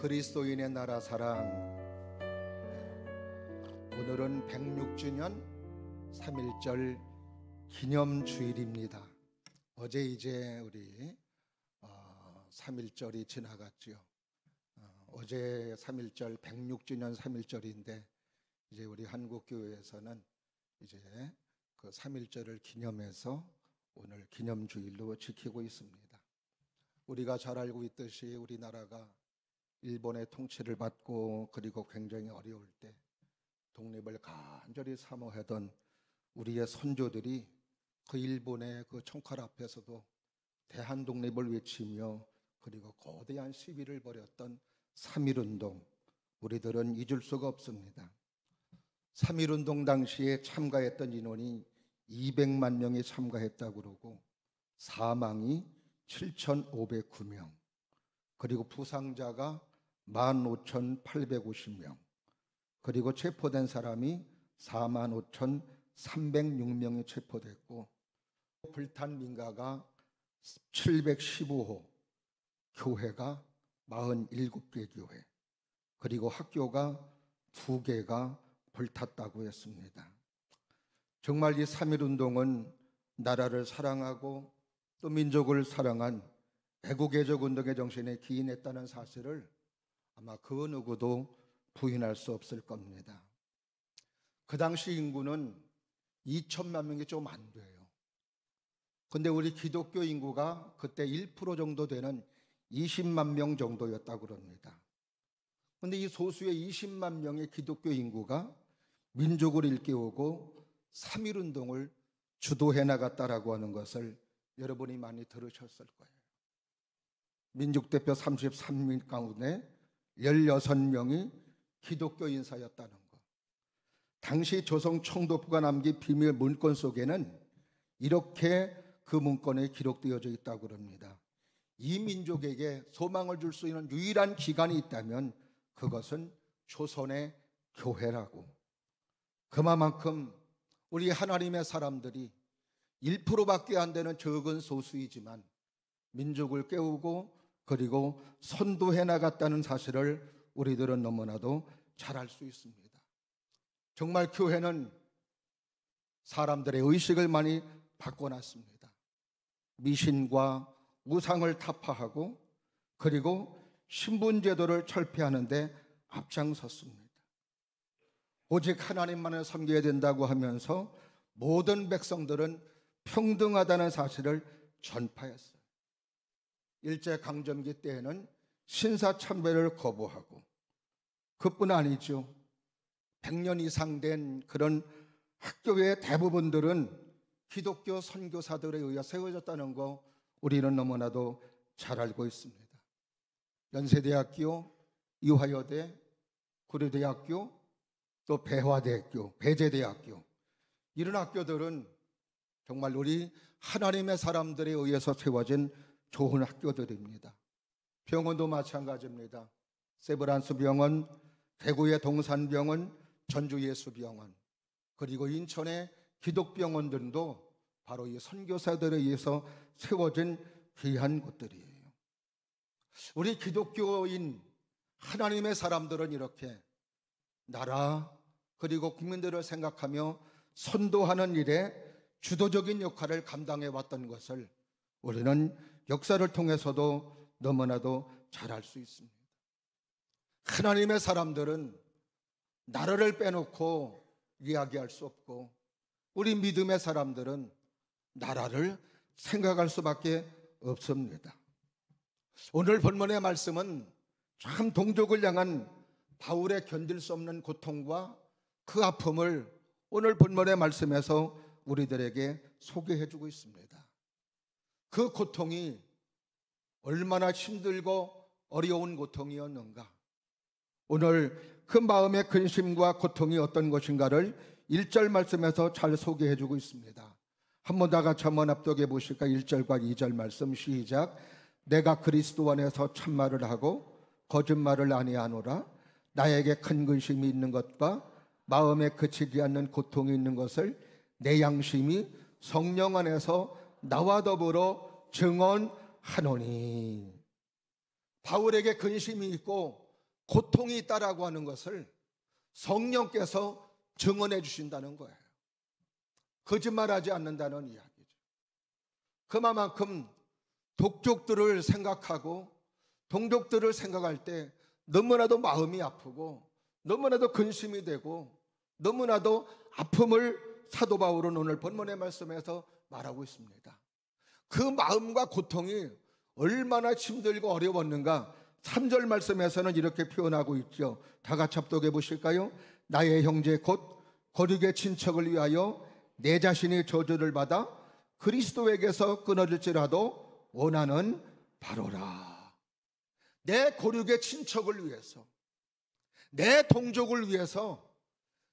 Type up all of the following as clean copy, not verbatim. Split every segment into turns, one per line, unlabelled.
그리스도인의 나라 사랑, 오늘은 106주년 3.1절 기념주일입니다. 어제 이제 우리 3.1절이 지나갔죠. 어제 3.1절 106주년 3.1절인데 이제 우리 한국교회에서는 이제 그 3.1절을 기념해서 오늘 기념주일로 지키고 있습니다. 우리가 잘 알고 있듯이 우리나라가 일본의 통치를 받고 그리고 굉장히 어려울 때 독립을 간절히 사모하던 우리의 선조들이 그 일본의 그 총칼 앞에서도 대한 독립을 외치며 그리고 거대한 시위를 벌였던 3.1운동, 우리들은 잊을 수가 없습니다. 3.1운동 당시에 참가했던 인원이 200만 명이 참가했다고 그러고 사망이 7,509명, 그리고 부상자가 15,850명, 그리고 체포된 사람이 45,306명이 체포됐고 불탄 민가가 715호, 교회가 47개 교회, 그리고 학교가 2개가 불탔다고 했습니다. 정말 이 3.1운동은 나라를 사랑하고 또 민족을 사랑한 애국애적 운동의 정신에 기인했다는 사실을 아마 그 누구도 부인할 수 없을 겁니다. 그 당시 인구는 2천만 명이 좀 안 돼요. 근데 우리 기독교 인구가 그때 1% 정도 되는 20만 명 정도였다고 그럽니다. 근데 이 소수의 20만 명의 기독교 인구가 민족을 일깨우고 3.1운동을 주도해 나갔다라고 하는 것을 여러분이 많이 들으셨을 거예요. 민족대표 33명 가운데 16명이 기독교 인사였다는 것. 당시 조선 총독부가 남긴 비밀 문건 속에는 이렇게 그 문건에 기록되어져 있다고 합니다. 이 민족에게 소망을 줄 수 있는 유일한 기관이 있다면 그것은 조선의 교회라고. 그만큼 우리 하나님의 사람들이 1%밖에 안 되는 적은 소수이지만 민족을 깨우고 그리고 선도해 나갔다는 사실을 우리들은 너무나도 잘 알 수 있습니다. 정말 교회는 사람들의 의식을 많이 바꿔놨습니다. 미신과 우상을 타파하고 그리고 신분제도를 철폐하는 데 앞장섰습니다. 오직 하나님만을 섬겨야 된다고 하면서 모든 백성들은 평등하다는 사실을 전파했어요. 일제강점기 때에는 신사참배를 거부하고, 그뿐 아니죠. 100년 이상 된 그런 학교의 대부분들은 기독교 선교사들에 의해 세워졌다는 거 우리는 너무나도 잘 알고 있습니다. 연세대학교, 이화여대, 고려대학교, 또 배화대학교, 배재대학교, 이런 학교들은 정말 우리 하나님의 사람들에 의해서 세워진 좋은 학교들입니다. 병원도 마찬가지입니다. 세브란스 병원, 대구의 동산병원, 전주예수병원, 그리고 인천의 기독병원들도 바로 이 선교사들에 의해서 세워진 귀한 곳들이에요. 우리 기독교인 하나님의 사람들은 이렇게 나라 그리고 국민들을 생각하며 선도하는 일에 주도적인 역할을 감당해 왔던 것을 우리는 역사를 통해서도 너무나도 잘 알 수 있습니다. 하나님의 사람들은 나라를 빼놓고 이야기할 수 없고, 우리 믿음의 사람들은 나라를 생각할 수밖에 없습니다. 오늘 본문의 말씀은 참 동족을 향한 바울의 견딜 수 없는 고통과 그 아픔을 오늘 본문의 말씀에서 우리들에게 소개해 주고 있습니다. 그 고통이 얼마나 힘들고 어려운 고통이었는가, 오늘 그 마음의 근심과 고통이 어떤 것인가를 1절 말씀에서 잘 소개해 주고 있습니다. 한번 다 같이 한번 합독해 보실까? 1절과 2절 말씀 시작. 내가 그리스도 안에서 참말을 하고 거짓말을 아니하노라. 나에게 큰 근심이 있는 것과 마음에 그치지 않는 고통이 있는 것을 내 양심이 성령 안에서 나와 더불어 증언하노니. 바울에게 근심이 있고 고통이 있다라고 하는 것을 성령께서 증언해 주신다는 거예요. 거짓말하지 않는다는 이야기죠. 그만큼 동족들을 생각하고 동족들을 생각할 때 너무나도 마음이 아프고 너무나도 근심이 되고 너무나도 아픔을 사도 바울은 오늘 본문의 말씀에서 말하고 있습니다. 그 마음과 고통이 얼마나 힘들고 어려웠는가 3절 말씀에서는 이렇게 표현하고 있죠. 다 같이 합독해 보실까요? 나의 형제 곧 거룩의 친척을 위하여 내 자신이 저주를 받아 그리스도에게서 끊어질지라도 원하는 바로라. 내 거룩의 친척을 위해서, 내 동족을 위해서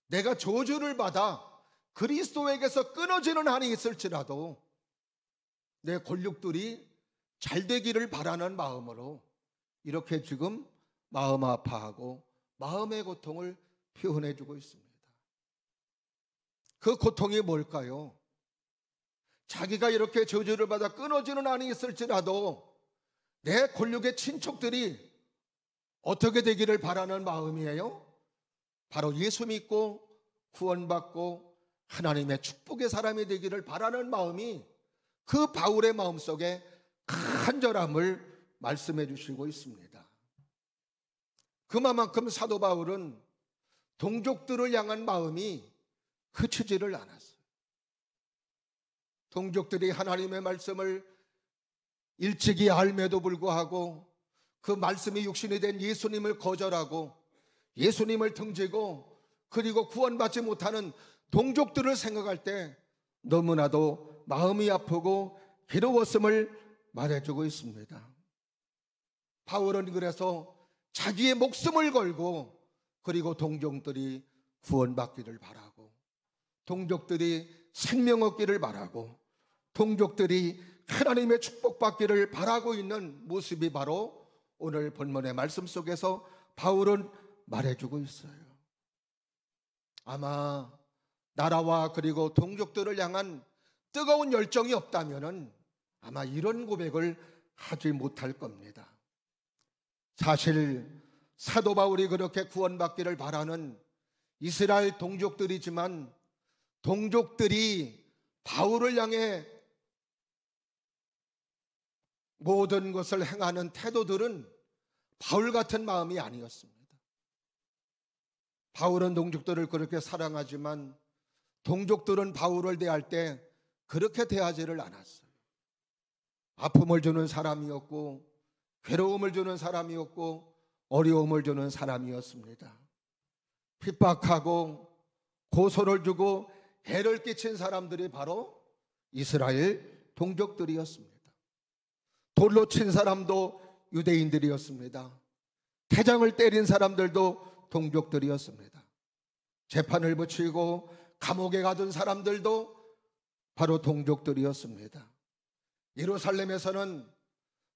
내가 저주를 받아 그리스도에게서 끊어지는 한이 있을지라도 내 권력들이 잘 되기를 바라는 마음으로 이렇게 지금 마음 아파하고 마음의 고통을 표현해 주고 있습니다. 그 고통이 뭘까요? 자기가 이렇게 저주를 받아 끊어지는 한이 있을지라도 내 권력의 친척들이 어떻게 되기를 바라는 마음이에요? 바로 예수 믿고 구원받고 하나님의 축복의 사람이 되기를 바라는 마음이 그 바울의 마음속에 간절함을 말씀해 주시고 있습니다. 그만큼 사도 바울은 동족들을 향한 마음이 그치지를 않았어요. 동족들이 하나님의 말씀을 일찍이 알매도 불구하고 그 말씀이 육신이 된 예수님을 거절하고 예수님을 등지고 그리고 구원받지 못하는 동족들을 생각할 때 너무나도 마음이 아프고 괴로웠음을 말해주고 있습니다. 바울은 그래서 자기의 목숨을 걸고 그리고 동족들이 구원받기를 바라고 동족들이 생명 얻기를 바라고 동족들이 하나님의 축복받기를 바라고 있는 모습이 바로 오늘 본문의 말씀 속에서 바울은 말해주고 있어요. 아마 나라와 그리고 동족들을 향한 뜨거운 열정이 없다면 아마 이런 고백을 하지 못할 겁니다. 사실 사도 바울이 그렇게 구원받기를 바라는 이스라엘 동족들이지만 동족들이 바울을 향해 모든 것을 행하는 태도들은 바울 같은 마음이 아니었습니다. 바울은 동족들을 그렇게 사랑하지만 동족들은 바울을 대할 때 그렇게 대하지를 않았어요. 아픔을 주는 사람이었고 괴로움을 주는 사람이었고 어려움을 주는 사람이었습니다. 핍박하고 고소를 주고 해를 끼친 사람들이 바로 이스라엘 동족들이었습니다. 돌로 친 사람도 유대인들이었습니다. 태장을 때린 사람들도 동족들이었습니다. 재판을 붙이고 감옥에 가둔 사람들도 바로 동족들이었습니다. 예루살렘에서는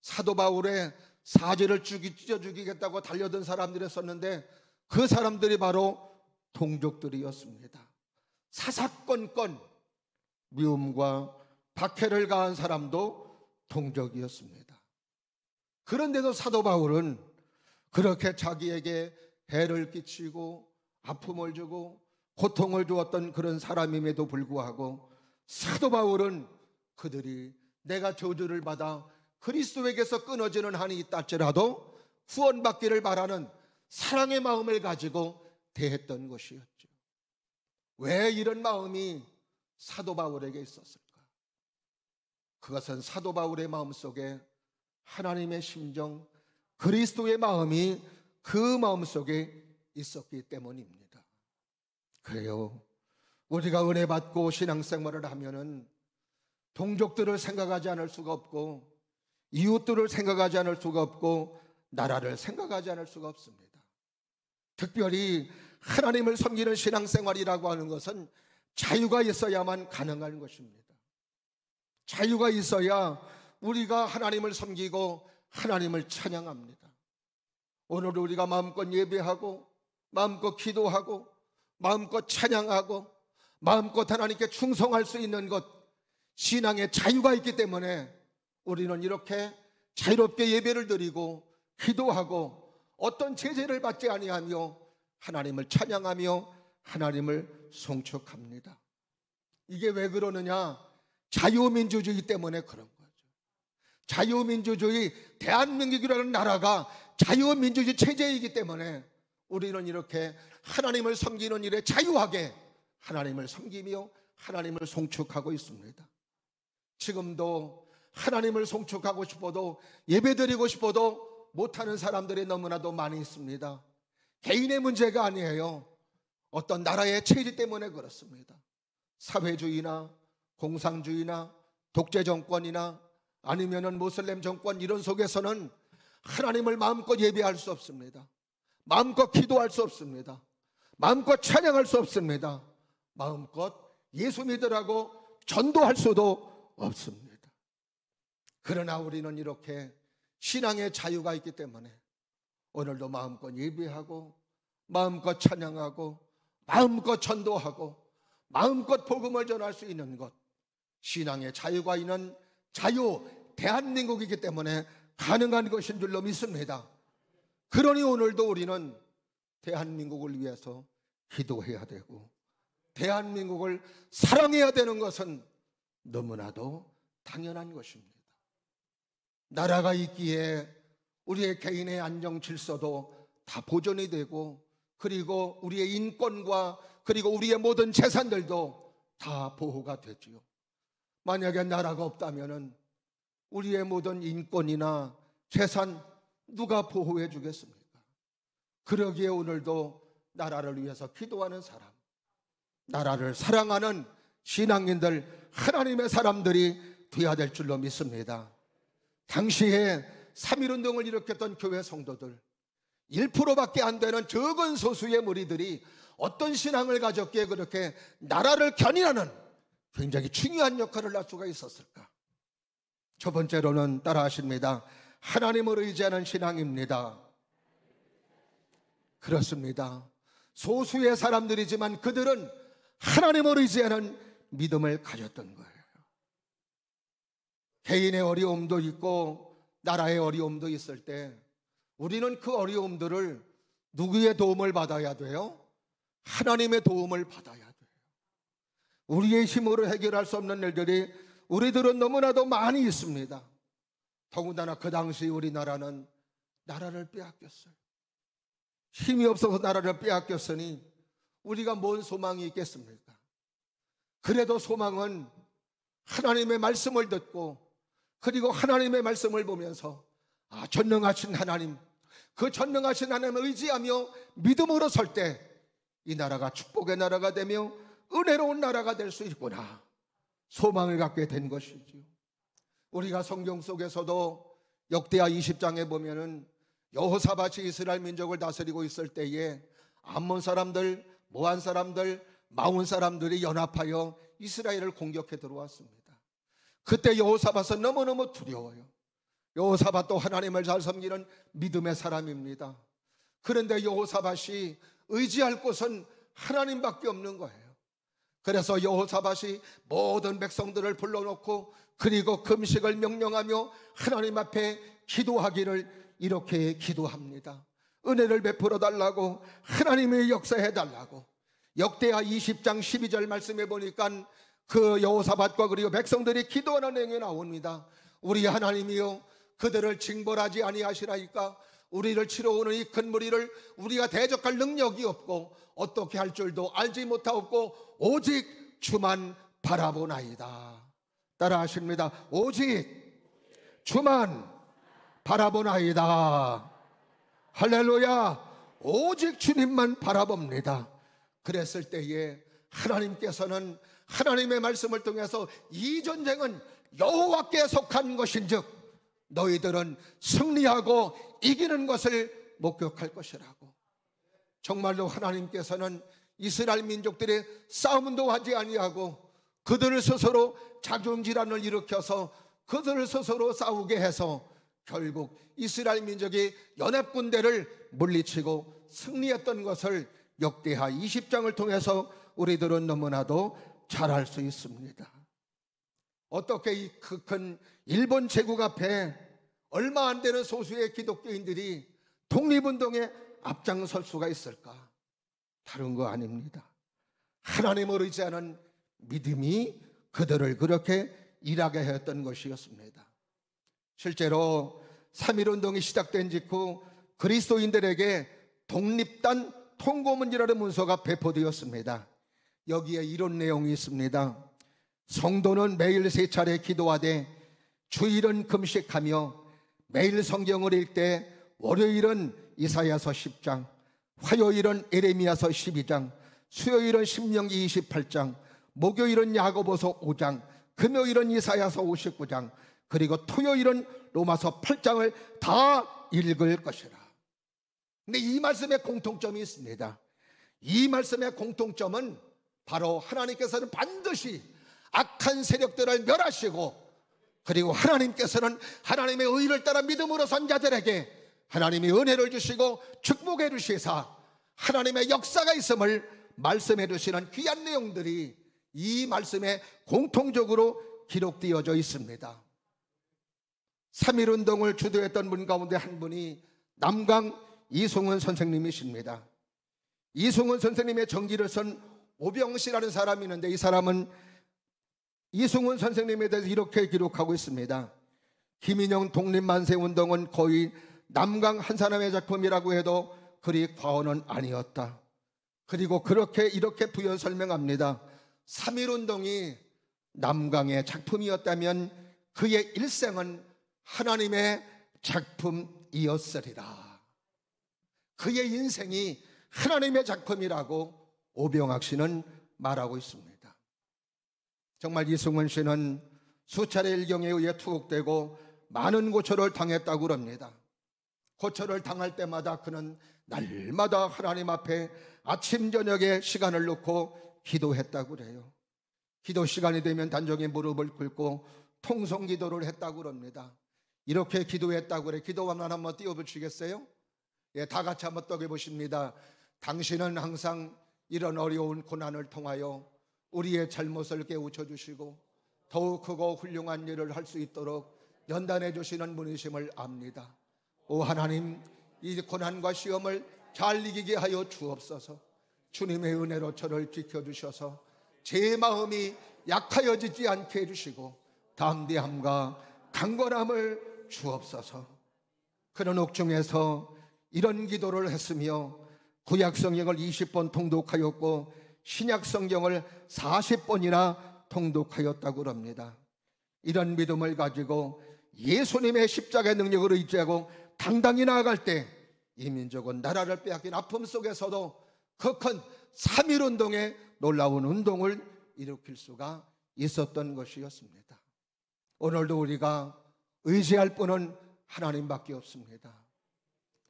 사도 바울의 사지를 찢어 죽이겠다고 달려든 사람들이 있었는데 그 사람들이 바로 동족들이었습니다. 사사건건 미움과 박해를 가한 사람도 동족이었습니다. 그런데도 사도 바울은 그렇게 자기에게 해를 끼치고 아픔을 주고 고통을 주었던 그런 사람임에도 불구하고 사도 바울은 그들이 내가 저주를 받아 그리스도에게서 끊어지는 한이 있다할지라도 구원받기를 바라는 사랑의 마음을 가지고 대했던 것이었죠. 왜 이런 마음이 사도 바울에게 있었을까? 그것은 사도 바울의 마음속에 하나님의 심정, 그리스도의 마음이 그 마음속에 있었기 때문입니다. 그래요. 우리가 은혜 받고 신앙생활을 하면은 동족들을 생각하지 않을 수가 없고 이웃들을 생각하지 않을 수가 없고 나라를 생각하지 않을 수가 없습니다. 특별히 하나님을 섬기는 신앙생활이라고 하는 것은 자유가 있어야만 가능한 것입니다. 자유가 있어야 우리가 하나님을 섬기고 하나님을 찬양합니다. 오늘 우리가 마음껏 예배하고 마음껏 기도하고 마음껏 찬양하고 마음껏 하나님께 충성할 수 있는 것, 신앙의 자유가 있기 때문에 우리는 이렇게 자유롭게 예배를 드리고 기도하고 어떤 제재를 받지 아니하며 하나님을 찬양하며 하나님을 송축합니다. 이게 왜 그러느냐? 자유민주주의 때문에 그런 거죠. 자유민주주의, 대한민국이라는 나라가 자유민주주의 체제이기 때문에 우리는 이렇게 하나님을 섬기는 일에 자유하게 하나님을 섬기며 하나님을 송축하고 있습니다. 지금도 하나님을 송축하고 싶어도, 예배드리고 싶어도 못하는 사람들이 너무나도 많이 있습니다. 개인의 문제가 아니에요. 어떤 나라의 체제 때문에 그렇습니다. 사회주의나 공산주의나 독재정권이나 아니면은 모슬렘 정권, 이런 속에서는 하나님을 마음껏 예배할 수 없습니다. 마음껏 기도할 수 없습니다. 마음껏 찬양할 수 없습니다. 마음껏 예수 믿으라고 전도할 수도 없습니다. 그러나 우리는 이렇게 신앙의 자유가 있기 때문에 오늘도 마음껏 예배하고 마음껏 찬양하고 마음껏 전도하고 마음껏 복음을 전할 수 있는 것, 신앙의 자유가 있는 자유 대한민국이기 때문에 가능한 것인 줄로 믿습니다. 그러니 오늘도 우리는 대한민국을 위해서 기도해야 되고 대한민국을 사랑해야 되는 것은 너무나도 당연한 것입니다. 나라가 있기에 우리의 개인의 안정 질서도 다 보존이 되고, 그리고 우리의 인권과 그리고 우리의 모든 재산들도 다 보호가 되지요. 만약에 나라가 없다면 우리의 모든 인권이나 재산 누가 보호해 주겠습니까? 그러기에 오늘도 나라를 위해서 기도하는 사람, 나라를 사랑하는 신앙인들, 하나님의 사람들이 되어야 될 줄로 믿습니다. 당시에 3.1운동을 일으켰던 교회 성도들, 1%밖에 안 되는 적은 소수의 무리들이 어떤 신앙을 가졌기에 그렇게 나라를 견인하는 굉장히 중요한 역할을 할 수가 있었을까? 첫 번째로는 따라하십니다. 하나님을 의지하는 신앙입니다. 그렇습니다. 소수의 사람들이지만 그들은 하나님을 의지하는 믿음을 가졌던 거예요. 개인의 어려움도 있고 나라의 어려움도 있을 때 우리는 그 어려움들을 누구의 도움을 받아야 돼요? 하나님의 도움을 받아야 돼요. 우리의 힘으로 해결할 수 없는 일들이 우리들은 너무나도 많이 있습니다. 더군다나 그 당시 우리나라는 나라를 빼앗겼어요. 힘이 없어서 나라를 빼앗겼으니 우리가 뭔 소망이 있겠습니까? 그래도 소망은 하나님의 말씀을 듣고 그리고 하나님의 말씀을 보면서 전능하신 하나님, 그 전능하신 하나님을 의지하며 믿음으로 설 때 이 나라가 축복의 나라가 되며 은혜로운 나라가 될 수 있구나, 소망을 갖게 된 것이지요. 우리가 성경 속에서도 역대하 20장에 보면은 여호사밧이 이스라엘 민족을 다스리고 있을 때에 암몬 사람들, 모한 사람들, 마온 사람들이 연합하여 이스라엘을 공격해 들어왔습니다. 그때 여호사밧은 너무너무 두려워요. 여호사밧도 하나님을 잘 섬기는 믿음의 사람입니다. 그런데 여호사밧이 의지할 곳은 하나님밖에 없는 거예요. 그래서 여호사밧이 모든 백성들을 불러놓고 그리고 금식을 명령하며 하나님 앞에 기도하기를 이렇게 기도합니다. 은혜를 베풀어 달라고, 하나님의 역사해 달라고. 역대하 20장 12절 말씀해 보니까 그 여호사밧과 그리고 백성들이 기도하는 내용이 나옵니다. 우리 하나님이여, 그들을 징벌하지 아니하시라니까. 우리를 치러오는 이 큰 무리를 우리가 대적할 능력이 없고 어떻게 할 줄도 알지 못하옵고 오직 주만 바라보나이다. 따라 하십니다. 오직 주만 바라보나이다. 할렐루야. 오직 주님만 바라봅니다. 그랬을 때에 하나님께서는 하나님의 말씀을 통해서 이 전쟁은 여호와께 속한 것인즉 너희들은 승리하고 이기는 것을 목격할 것이라고. 정말로 하나님께서는 이스라엘 민족들의 싸움도 하지 아니하고 그들을 스스로 자존질환을 일으켜서 그들을 스스로 싸우게 해서 결국 이스라엘 민족이 연합군대를 물리치고 승리했던 것을 역대하 20장을 통해서 우리들은 너무나도 잘 알 수 있습니다. 어떻게 이 큰 일본 제국 앞에 얼마 안 되는 소수의 기독교인들이 독립운동에 앞장설 수가 있을까? 다른 거 아닙니다. 하나님을 의지하는 믿음이 그들을 그렇게 일하게 했던 것이었습니다. 실제로 3.1운동이 시작된 직후 그리스도인들에게 독립단 통고문이라는 문서가 배포되었습니다. 여기에 이런 내용이 있습니다. 성도는 매일 3차례 기도하되 주일은 금식하며 매일 성경을 읽되 월요일은 이사야서 10장, 화요일은 에레미야서 12장, 수요일은 신명기 28장, 목요일은 야고보서 5장, 금요일은 이사야서 59장, 그리고 토요일은 로마서 8장을 다 읽을 것이라. 근데 이 말씀에 공통점이 있습니다. 이 말씀의 공통점은 바로 하나님께서는 반드시 악한 세력들을 멸하시고, 그리고 하나님께서는 하나님의 의를 따라 믿음으로 선 자들에게 하나님이 은혜를 주시고 축복해 주시사 하나님의 역사가 있음을 말씀해 주시는 귀한 내용들이 이 말씀에 공통적으로 기록되어져 있습니다. 3.1운동을 주도했던 분 가운데 한 분이 남강 이승훈 선생님이십니다. 이승훈 선생님의 정기를 쓴 오병씨라는 사람이 있는데, 이 사람은 이승훈 선생님에 대해서 이렇게 기록하고 있습니다. 김인영 독립만세운동은 거의 남강 한 사람의 작품이라고 해도 그리 과언은 아니었다. 그리고 이렇게 부연 설명합니다. 3.1운동이 남강의 작품이었다면 그의 일생은 하나님의 작품이었으리라. 그의 인생이 하나님의 작품이라고 오병학 씨는 말하고 있습니다. 정말 이승훈 씨는 수차례 일경에 의해 투옥되고 많은 고초를 당했다고 합니다. 고초를 당할 때마다 그는 날마다 하나님 앞에 아침 저녁에 시간을 놓고 기도했다고 그래요. 기도 시간이 되면 단정히 무릎을 꿇고 통성 기도를 했다고 합니다. 이렇게 기도했다고 그래. 기도하면 한번 띄워보시겠어요? 예, 다 같이 한번 떠겨보십니다. 당신은 항상 이런 어려운 고난을 통하여 우리의 잘못을 깨우쳐 주시고 더욱 크고 훌륭한 일을 할 수 있도록 연단해 주시는 분이심을 압니다. 오 하나님, 이 고난과 시험을 잘 이기게 하여 주옵소서. 주님의 은혜로 저를 지켜주셔서 제 마음이 약하여지지 않게 해주시고 담대함과 강건함을 주옵소서. 그런 옥중에서 이런 기도를 했으며 구약성경을 20번 통독하였고 신약성경을 40번이나 통독하였다고 합니다. 이런 믿음을 가지고 예수님의 십자가의 능력을 의지하고 당당히 나아갈 때 이 민족은 나라를 빼앗긴 아픔 속에서도 그 큰 3.1운동의 놀라운 운동을 일으킬 수가 있었던 것이었습니다. 오늘도 우리가 의지할 분은 하나님밖에 없습니다.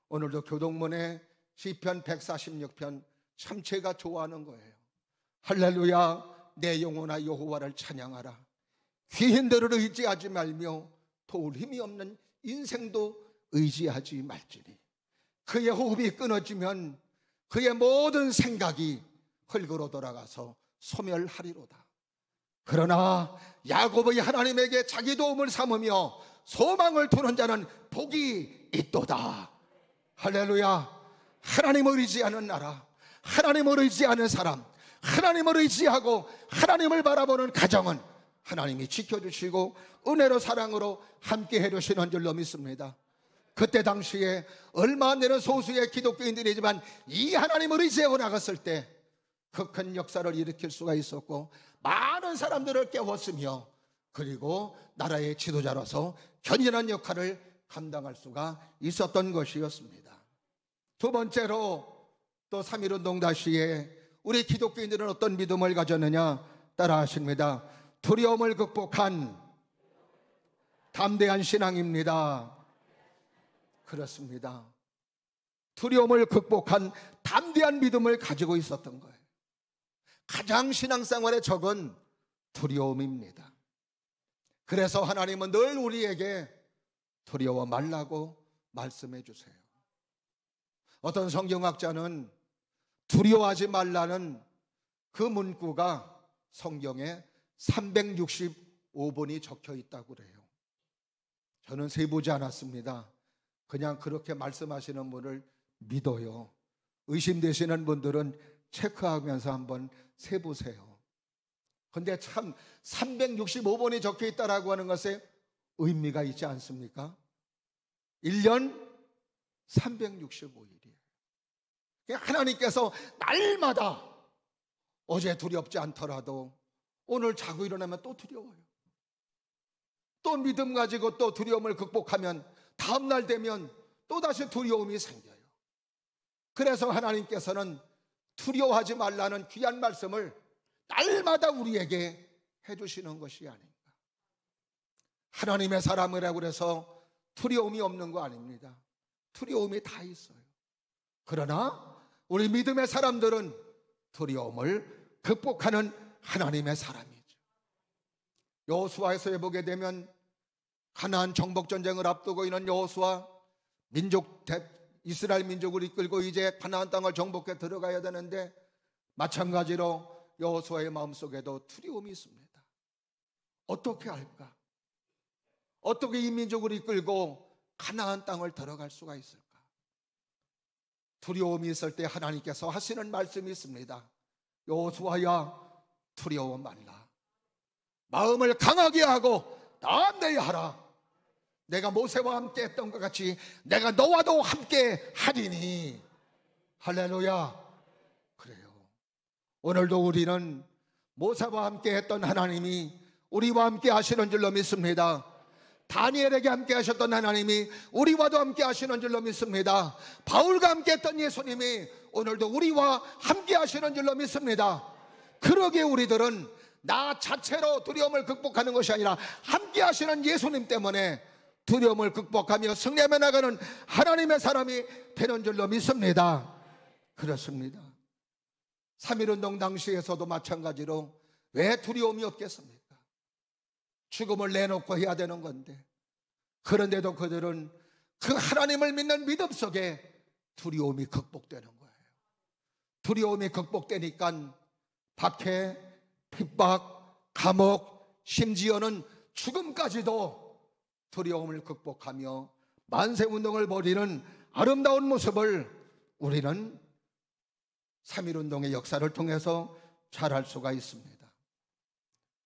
오늘도 교동문의 시편 146편 참 제가 좋아하는 거예요. 할렐루야, 내 영혼아 여호와를 찬양하라. 귀인들을 의지하지 말며 도울 힘이 없는 인생도 의지하지 말지니. 그의 호흡이 끊어지면 그의 모든 생각이 흙으로 돌아가서 소멸하리로다. 그러나 야곱의 하나님에게 자기 도움을 삼으며 소망을 두는 자는 복이 있도다. 할렐루야. 하나님을 의지하는 나라, 하나님을 의지하는 사람, 하나님을 의지하고 하나님을 바라보는 가정은 하나님이 지켜주시고 은혜로 사랑으로 함께 해주시는 줄로 믿습니다. 그때 당시에 얼마 안 되는 소수의 기독교인들이지만 이 하나님을 의지하고 나갔을 때 그 큰 역사를 일으킬 수가 있었고 많은 사람들을 깨웠으며 그리고 나라의 지도자로서 견인한 역할을 감당할 수가 있었던 것이었습니다. 두 번째로 또 3.1운동 당시에 우리 기독교인들은 어떤 믿음을 가졌느냐 따라 하십니다. 두려움을 극복한 담대한 신앙입니다. 그렇습니다. 두려움을 극복한 담대한 믿음을 가지고 있었던 거예요. 가장 신앙생활의 적은 두려움입니다. 그래서 하나님은 늘 우리에게 두려워 말라고 말씀해 주세요. 어떤 성경학자는 두려워하지 말라는 그 문구가 성경에 365번이 적혀 있다고 그래요. 저는 세보지 않았습니다. 그냥 그렇게 말씀하시는 분을 믿어요. 의심되시는 분들은 체크하면서 한번 세보세요. 근데 참 365번이 적혀 있다라고 하는 것에 의미가 있지 않습니까? 1년 365일이에요. 하나님께서 날마다 어제 두렵지 않더라도 오늘 자고 일어나면 또 두려워요. 또 믿음 가지고 또 두려움을 극복하면 다음날 되면 또다시 두려움이 생겨요. 그래서 하나님께서는 두려워하지 말라는 귀한 말씀을 날마다 우리에게 해주시는 것이 아닌가. 하나님의 사람이라고 해서 두려움이 없는 거 아닙니다. 두려움이 다 있어요. 그러나 우리 믿음의 사람들은 두려움을 극복하는 하나님의 사람이죠. 여호수아에서 보게 되면 가나안 정복 전쟁을 앞두고 있는 여호수아, 이스라엘 민족을 이끌고 이제 가나안 땅을 정복해 들어가야 되는데 마찬가지로 여호수아의 마음속에도 두려움이 있습니다. 어떻게 할까? 어떻게 이 민족을 이끌고 가나안 땅을 들어갈 수가 있을까? 두려움이 있을 때 하나님께서 하시는 말씀이 있습니다. 여호수아야, 두려워 말라. 마음을 강하게 하고 담대히 하라. 내가 모세와 함께 했던 것 같이 내가 너와도 함께 하리니. 할렐루야. 그래요. 오늘도 우리는 모세와 함께 했던 하나님이 우리와 함께 하시는 줄로 믿습니다. 다니엘에게 함께 하셨던 하나님이 우리와도 함께 하시는 줄로 믿습니다. 바울과 함께 했던 예수님이 오늘도 우리와 함께 하시는 줄로 믿습니다. 그러기에 우리들은 나 자체로 두려움을 극복하는 것이 아니라 함께 하시는 예수님 때문에 두려움을 극복하며 승리하며 나가는 하나님의 사람이 되는 줄로 믿습니다. 그렇습니다. 3.1운동 당시에서도 마찬가지로 왜 두려움이 없겠습니까? 죽음을 내놓고 해야 되는 건데, 그런데도 그들은 그 하나님을 믿는 믿음 속에 두려움이 극복되는 거예요. 두려움이 극복되니까 박해, 핍박, 감옥, 심지어는 죽음까지도 두려움을 극복하며 만세운동을 벌이는 아름다운 모습을 우리는 3.1운동의 역사를 통해서 잘 알 수가 있습니다.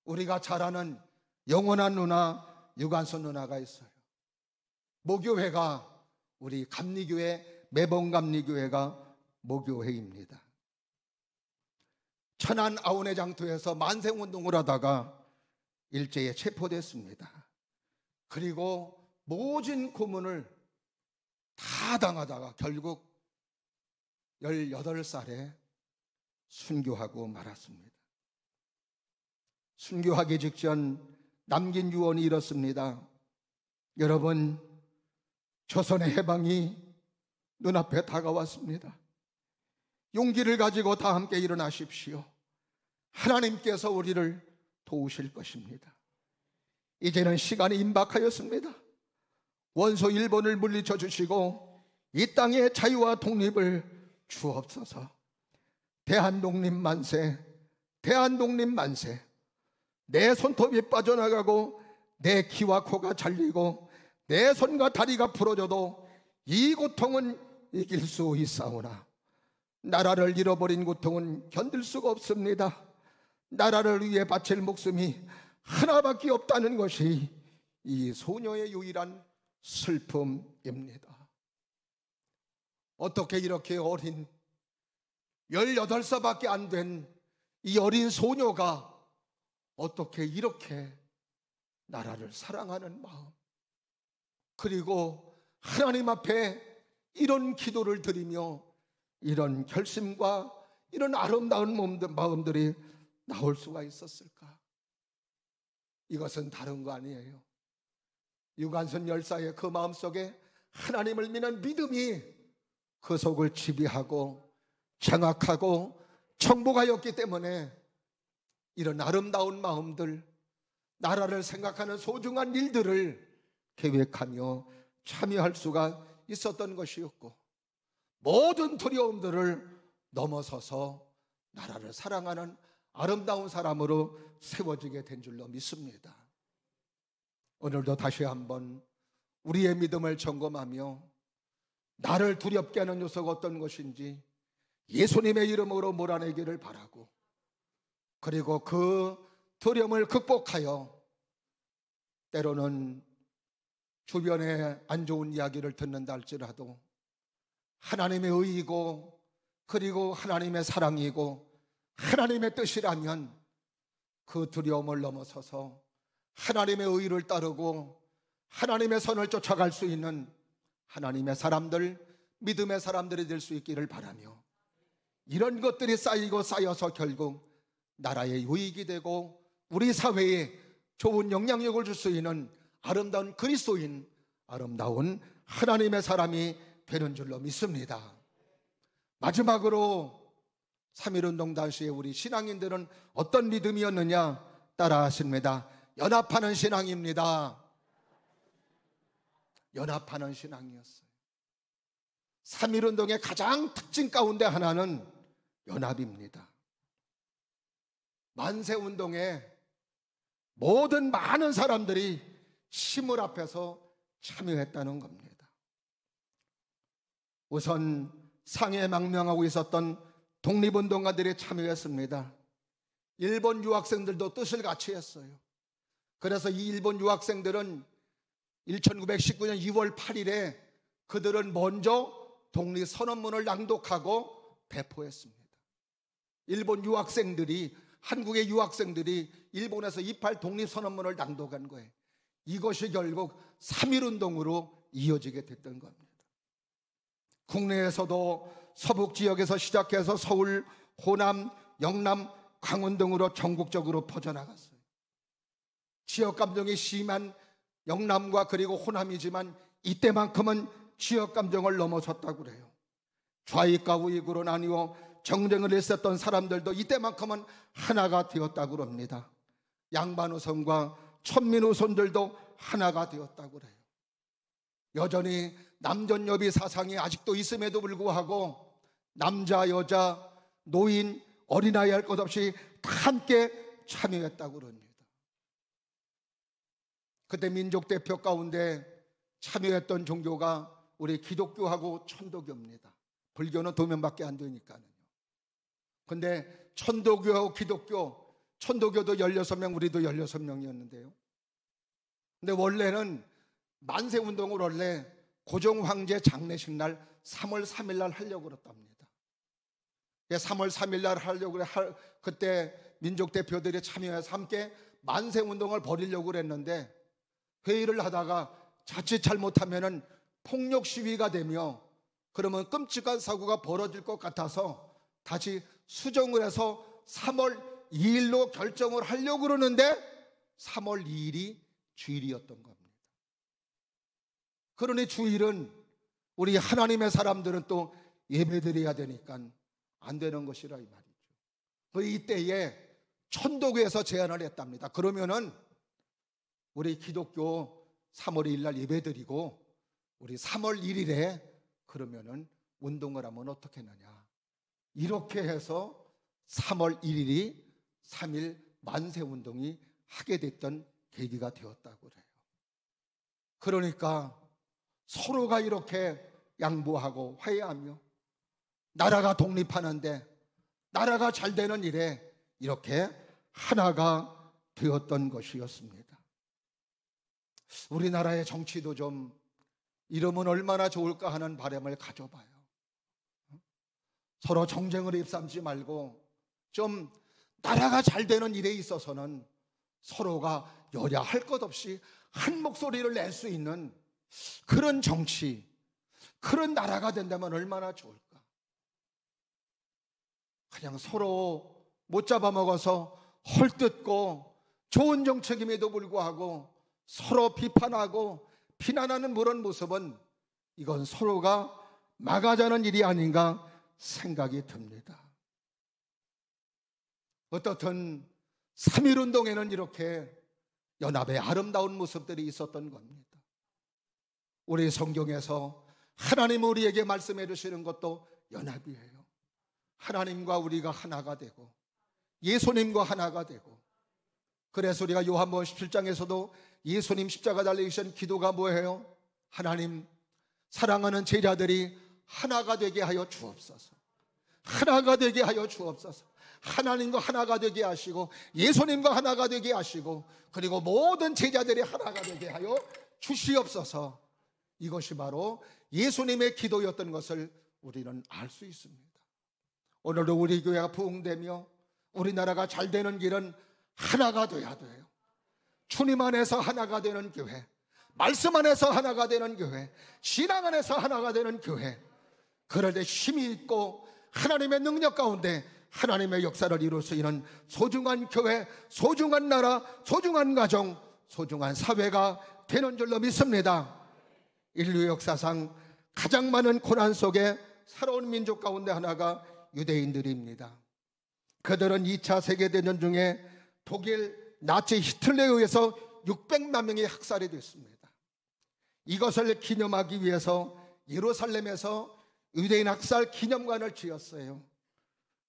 우리가 잘 아는 영원한 누나, 유관순 누나가 있어요. 모교회가 우리 감리교회, 매봉감리교회가 모교회입니다. 천안 아우네 장터에서 만세운동을 하다가 일제에 체포됐습니다. 그리고 모진 고문을 다 당하다가 결국 18살에 순교하고 말았습니다. 순교하기 직전 남긴 유언이 이렇습니다. 여러분, 조선의 해방이 눈앞에 다가왔습니다. 용기를 가지고 다 함께 일어나십시오. 하나님께서 우리를 도우실 것입니다. 이제는 시간이 임박하였습니다. 원소 일본을 물리쳐 주시고 이 땅의 자유와 독립을 주옵소서. 대한독립 만세, 대한독립 만세. 내 손톱이 빠져나가고 내 귀와 코가 잘리고 내 손과 다리가 부러져도 이 고통은 이길 수 있사오나 나라를 잃어버린 고통은 견딜 수가 없습니다. 나라를 위해 바칠 목숨이 하나밖에 없다는 것이 이 소녀의 유일한 슬픔입니다. 어떻게 이렇게 어린 18살밖에 안 된 이 어린 소녀가 어떻게 이렇게 나라를 사랑하는 마음, 그리고 하나님 앞에 이런 기도를 드리며 이런 결심과 이런 아름다운 마음들이 나올 수가 있었을까? 이것은 다른 거 아니에요. 유관순 열사의 그 마음속에 하나님을 믿는 믿음이 그 속을 지배하고 장악하고 정복하였기 때문에 이런 아름다운 마음들, 나라를 생각하는 소중한 일들을 계획하며 참여할 수가 있었던 것이었고, 모든 두려움들을 넘어서서 나라를 사랑하는 아름다운 사람으로 세워지게 된 줄로 믿습니다. 오늘도 다시 한번 우리의 믿음을 점검하며 나를 두렵게 하는 요소가 어떤 것인지 예수님의 이름으로 몰아내기를 바라고, 그리고 그 두려움을 극복하여 때로는 주변에 안 좋은 이야기를 듣는다 할지라도 하나님의 의이고 그리고 하나님의 사랑이고 하나님의 뜻이라면 그 두려움을 넘어서서 하나님의 의를 따르고 하나님의 선을 쫓아갈 수 있는 하나님의 사람들, 믿음의 사람들이 될 수 있기를 바라며, 이런 것들이 쌓이고 쌓여서 결국 나라의 유익이 되고 우리 사회에 좋은 영향력을 줄 수 있는 아름다운 그리스도인, 아름다운 하나님의 사람이 되는 줄로 믿습니다. 마지막으로 3.1운동 당시에 우리 신앙인들은 어떤 믿음이었느냐 따라 하십니다. 연합하는 신앙입니다. 연합하는 신앙이었어요. 3.1운동의 가장 특징 가운데 하나는 연합입니다. 만세운동에 모든 많은 사람들이 시물 앞에서 참여했다는 겁니다. 우선 상해 망명하고 있었던 독립운동가들이 참여했습니다. 일본 유학생들도 뜻을 같이 했어요. 그래서 이 일본 유학생들은 1919년 2월 8일에 그들은 먼저 독립선언문을 낭독하고 배포했습니다. 일본 유학생들이, 한국의 유학생들이 일본에서 28 독립선언문을 낭독한 거예요. 이것이 결국 3.1운동으로 이어지게 됐던 겁니다. 국내에서도 서북 지역에서 시작해서 서울, 호남, 영남, 강원 등으로 전국적으로 퍼져나갔어요. 지역 감정이 심한 영남과 그리고 호남이지만 이때만큼은 지역 감정을 넘어섰다고 그래요. 좌익과 우익으로 나뉘어 정쟁을 했었던 사람들도 이때만큼은 하나가 되었다고 합니다. 양반우선과 천민우선들도 하나가 되었다고 그래요. 여전히 남존여비 사상이 아직도 있음에도 불구하고 남자, 여자, 노인, 어린아이 할 것 없이 다 함께 참여했다고 그럽니다. 그때 민족대표 가운데 참여했던 종교가 우리 기독교하고 천도교입니다. 불교는 2명밖에 안 되니까요. 근데 천도교하고 기독교, 천도교도 16명, 우리도 16명이었는데요. 근데 원래는 만세운동을 원래 고종황제 장례식 날 3월 3일 날 하려고 그랬답니다. 3월 3일 날 하려고 그때 민족 대표들이 참여해서 함께 만세운동을 벌이려고 그랬는데, 회의를 하다가 자칫 잘못하면은 폭력 시위가 되며 그러면 끔찍한 사고가 벌어질 것 같아서 다시 수정을 해서 3월 2일로 결정을 하려고 그러는데 3월 2일이 주일이었던 겁니다. 그러니 주일은 우리 하나님의 사람들은 또 예배드려야 되니까 안 되는 것이라 이 말이죠. 이때에 천도교에서 제안을 했답니다. 그러면은 우리 기독교 3월 2일 날 예배드리고 우리 3월 1일에 그러면은 운동을 하면 어떻게 하느냐. 이렇게 해서 3월 1일이 3.1 만세운동이 하게 됐던 계기가 되었다고 그래요. 그러니까 서로가 이렇게 양보하고 화해하며 나라가 독립하는데, 나라가 잘 되는 일에 이렇게 하나가 되었던 것이었습니다. 우리나라의 정치도 좀 이러면 얼마나 좋을까 하는 바람을 가져봐요. 서로 정쟁을 입삼지 말고 좀 나라가 잘 되는 일에 있어서는 서로가 여야 할 것 없이 한 목소리를 낼 수 있는 그런 정치, 그런 나라가 된다면 얼마나 좋을까. 그냥 서로 못 잡아먹어서 헐뜯고 좋은 정책임에도 불구하고 서로 비판하고 비난하는 그런 모습은 이건 서로가 막아자는 일이 아닌가 생각이 듭니다. 어떻든 3.1운동에는 이렇게 연합의 아름다운 모습들이 있었던 겁니다. 우리 성경에서 하나님 우리에게 말씀해 주시는 것도 연합이에요. 하나님과 우리가 하나가 되고 예수님과 하나가 되고, 그래서 우리가 요한복음 17장에서도 예수님 십자가 달리신 기도가 뭐예요? 하나님, 사랑하는 제자들이 하나가 되게 하여 주옵소서. 하나가 되게 하여 주옵소서. 하나님과 하나가 되게 하시고 예수님과 하나가 되게 하시고 그리고 모든 제자들이 하나가 되게 하여 주시옵소서. 이것이 바로 예수님의 기도였던 것을 우리는 알 수 있습니다. 오늘도 우리 교회가 부흥되며 우리나라가 잘 되는 길은 하나가 돼야 돼요. 주님 안에서 하나가 되는 교회, 말씀 안에서 하나가 되는 교회, 신앙 안에서 하나가 되는 교회, 그럴 때 힘이 있고 하나님의 능력 가운데 하나님의 역사를 이룰 수 있는 소중한 교회, 소중한 나라, 소중한 가정, 소중한 사회가 되는 줄로 믿습니다. 인류 역사상 가장 많은 고난 속에 살아온 민족 가운데 하나가 유대인들입니다. 그들은 2차 세계대전 중에 독일 나치 히틀러에 의해서 600만 명이 학살이 됐습니다. 이것을 기념하기 위해서 예루살렘에서 유대인 학살 기념관을 지었어요.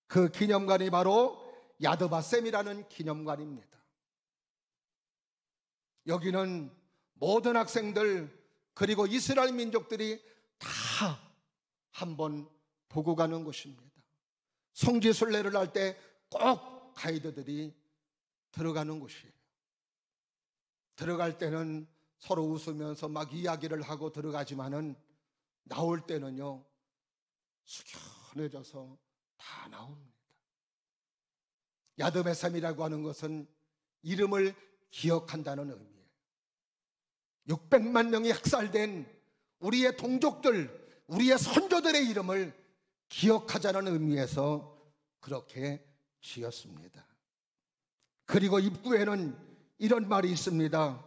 그 기념관이 바로 야드바셈이라는 기념관입니다. 여기는 모든 학생들 그리고 이스라엘 민족들이 다 한번 보고 가는 곳입니다. 성지순례를 할 때 꼭 가이드들이 들어가는 곳이에요. 들어갈 때는 서로 웃으면서 막 이야기를 하고 들어가지만은 나올 때는요 숙연해져서 다 나옵니다. 야드바셈이라고 하는 것은 이름을 기억한다는 의미예요. 600만 명이 학살된 우리의 동족들, 우리의 선조들의 이름을 기억하자는 의미에서 그렇게 지었습니다. 그리고 입구에는 이런 말이 있습니다.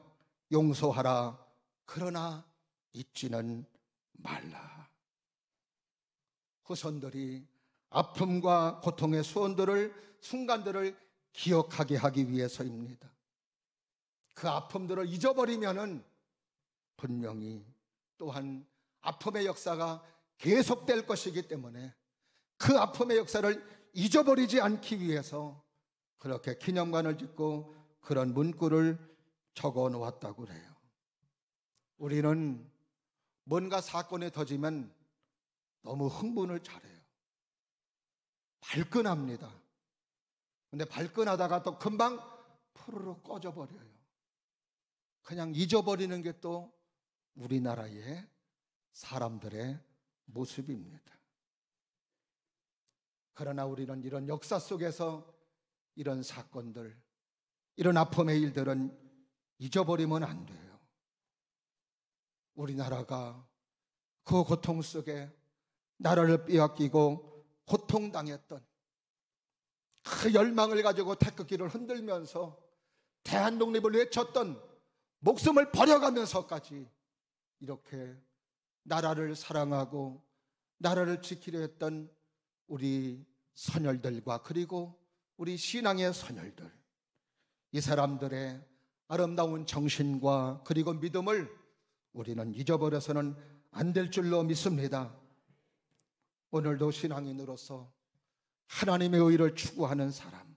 용서하라, 그러나 잊지는 말라. 후손들이 아픔과 고통의 순간들을 기억하게 하기 위해서입니다. 그 아픔들을 잊어버리면은 분명히 또한 아픔의 역사가 계속될 것이기 때문에 그 아픔의 역사를 잊어버리지 않기 위해서 그렇게 기념관을 짓고 그런 문구를 적어 놓았다고 그래요. 우리는 뭔가 사건이 터지면 너무 흥분을 잘해요. 발끈합니다. 근데 발끈하다가 또 금방 푸르르 꺼져버려요. 그냥 잊어버리는 게 또 우리나라의 사람들의 모습입니다. 그러나 우리는 이런 역사 속에서 이런 사건들, 이런 아픔의 일들은 잊어버리면 안 돼요. 우리나라가 그 고통 속에 나라를 빼앗기고 고통당했던 그 열망을 가지고 태극기를 흔들면서 대한독립을 외쳤던 목숨을 버려가면서까지 이렇게 나라를 사랑하고 나라를 지키려 했던 우리 선열들과 그리고 우리 신앙의 선열들, 이 사람들의 아름다운 정신과 그리고 믿음을 우리는 잊어버려서는 안 될 줄로 믿습니다. 오늘도 신앙인으로서 하나님의 의를 추구하는 사람,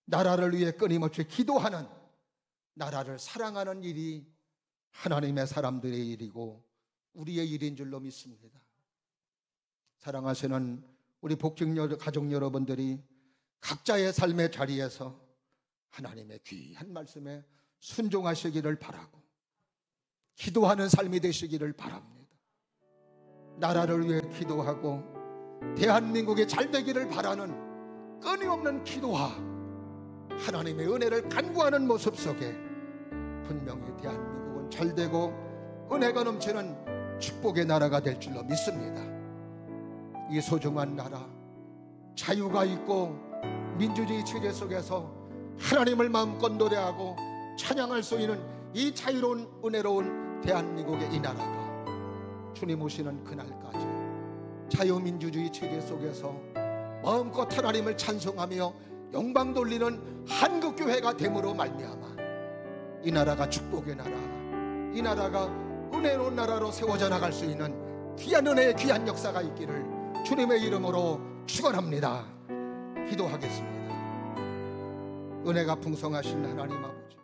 나라를 위해 끊임없이 기도하는, 나라를 사랑하는 일이 하나님의 사람들의 일이고 우리의 일인 줄로 믿습니다. 사랑하시는 우리 복직 가족 여러분들이 각자의 삶의 자리에서 하나님의 귀한 말씀에 순종하시기를 바라고 기도하는 삶이 되시기를 바랍니다. 나라를 위해 기도하고 대한민국이 잘 되기를 바라는 끊임없는 기도와 하나님의 은혜를 간구하는 모습 속에 분명히 대한민국은 잘 되고 은혜가 넘치는 축복의 나라가 될 줄로 믿습니다. 이 소중한 나라, 자유가 있고 민주주의 체제 속에서 하나님을 마음껏 노래하고 찬양할 수 있는 이 자유로운 은혜로운 대한민국의 이 나라가 주님 오시는 그날까지 자유민주주의 체제 속에서 마음껏 하나님을 찬송하며 영광 돌리는 한국교회가 됨으로 말미암아 이 나라가 축복의 나라, 이 나라가 은혜로운 나라로 세워져 나갈 수 있는 귀한 은혜의 귀한 역사가 있기를 주님의 이름으로 축원합니다. 기도하겠습니다. 은혜가 풍성하신 하나님 아버지,